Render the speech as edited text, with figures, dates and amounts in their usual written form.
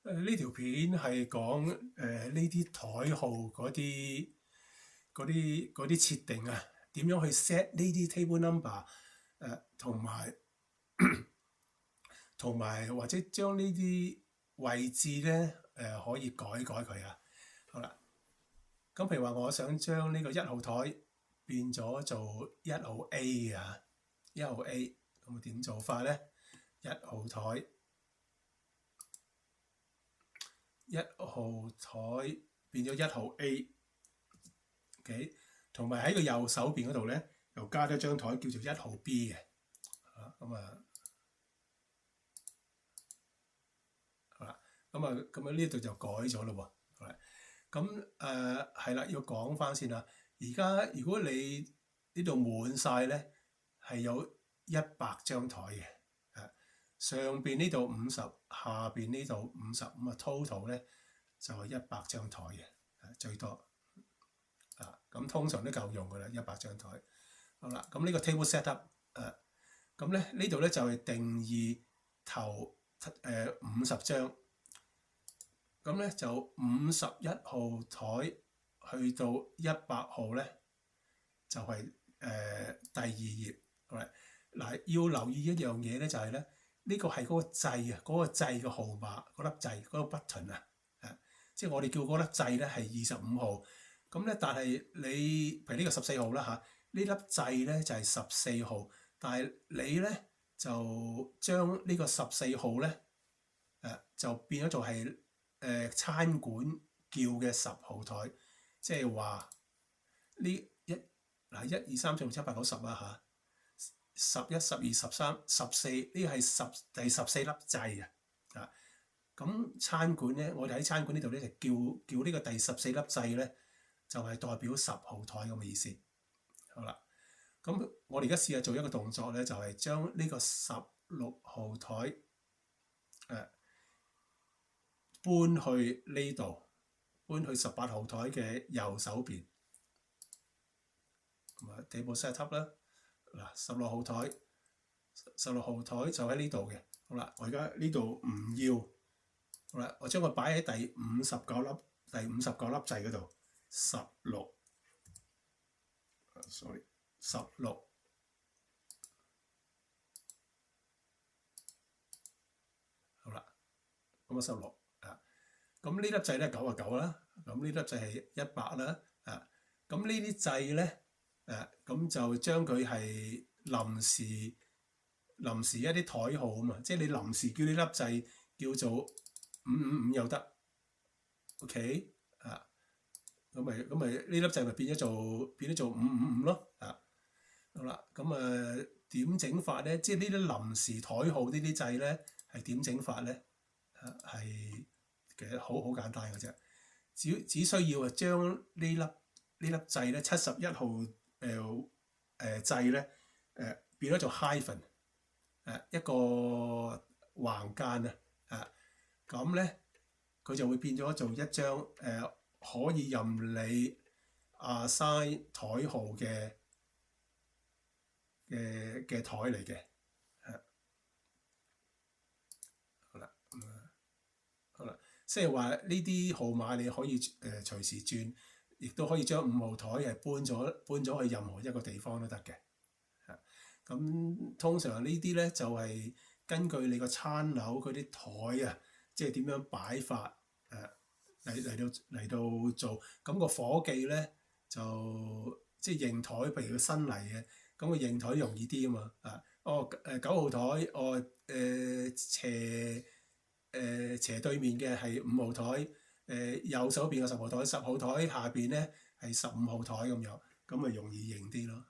呢條片係講呢啲台號嗰啲設定啊，點樣去 set 呢啲 table number 同埋或者將呢啲位置咧可以改佢啊。好啦，咁譬如話我想將呢個1號台變咗做1號 A 啊，1號 A， 咁點做法咧？1號台變咗1號 A，OK， 同埋喺個右手邊嗰度咧，又加咗張台叫做1號 B 嘅，咁啊，好啦，咁呢度就改咗咯喎，咁係啦，要講翻先啦。而家如果你呢度滿晒咧，係有100張台嘅，上邊呢度50，下邊呢度50，咁啊 total 咧就係100張台嘅，最多咁通常都夠用噶啦，100張台。好啦，咁呢個 table setup 咁咧呢度咧就係定義頭50張。咁咧就51號台去到100號咧，就係第二頁。嗱，要留意一樣嘢咧，就係咧呢個係嗰個掣啊，嗰個掣嘅號碼，嗰粒掣嗰個 button 啊，即係我哋叫嗰粒掣咧係25號。咁咧，但係你譬如呢個14號啦嚇，呢粒掣咧就係14號，但係你咧就將呢個14號咧就變咗做係餐館叫嘅10號台，即係話呢1、2、3、4、5、6、7、8、9、10啊嚇，11、12、13、14呢個係第14粒掣啊！咁餐館咧，我哋喺餐館呢度咧就叫呢個第14粒掣咧，就係代表10號台咁嘅意思。好啦，咁我哋而家試下做一個動作咧，就係將呢個16號台搬去呢度，搬去18號台嘅右手邊。咁啊，table setup啦。嗱，16號台就喺呢度嘅。好啦，我而家呢度唔要。好啦，我將佢擺喺第59粒掣嗰度。16 好啦，咁啊16咁呢粒掣咧99啦，咁呢粒掣係100啦，咁呢啲掣咧咁就將佢係臨時一啲台號啊嘛，即係你臨時叫呢粒掣叫做555又得 ，OK 咁咪呢粒掣咪變咗做555咯，好啦，咁點整法咧？即係呢啲臨時台號呢啲掣咧係點整法咧？係其實好簡單嘅啫，只需要將呢粒掣咧71號掣咧變咗做 hyphen 一個橫間咁咧佢就會變咗做一張可以任你assign台號嘅台嚟嘅。好啦，即係話呢啲號碼你可以隨時轉，亦都可以將5號台係搬咗去任何一個地方都得嘅。咁通常呢啲咧就係根據你個餐樓嗰啲台啊，即係點樣擺法嚟到做。咁個夥計咧就即係認台，譬如佢新嚟嘅，咁佢認台容易啲啊嘛。9號台，斜對面嘅係5號台，右手邊嘅10號台，10號台下邊咧係15號台咁樣，咁咪容易認啲咯。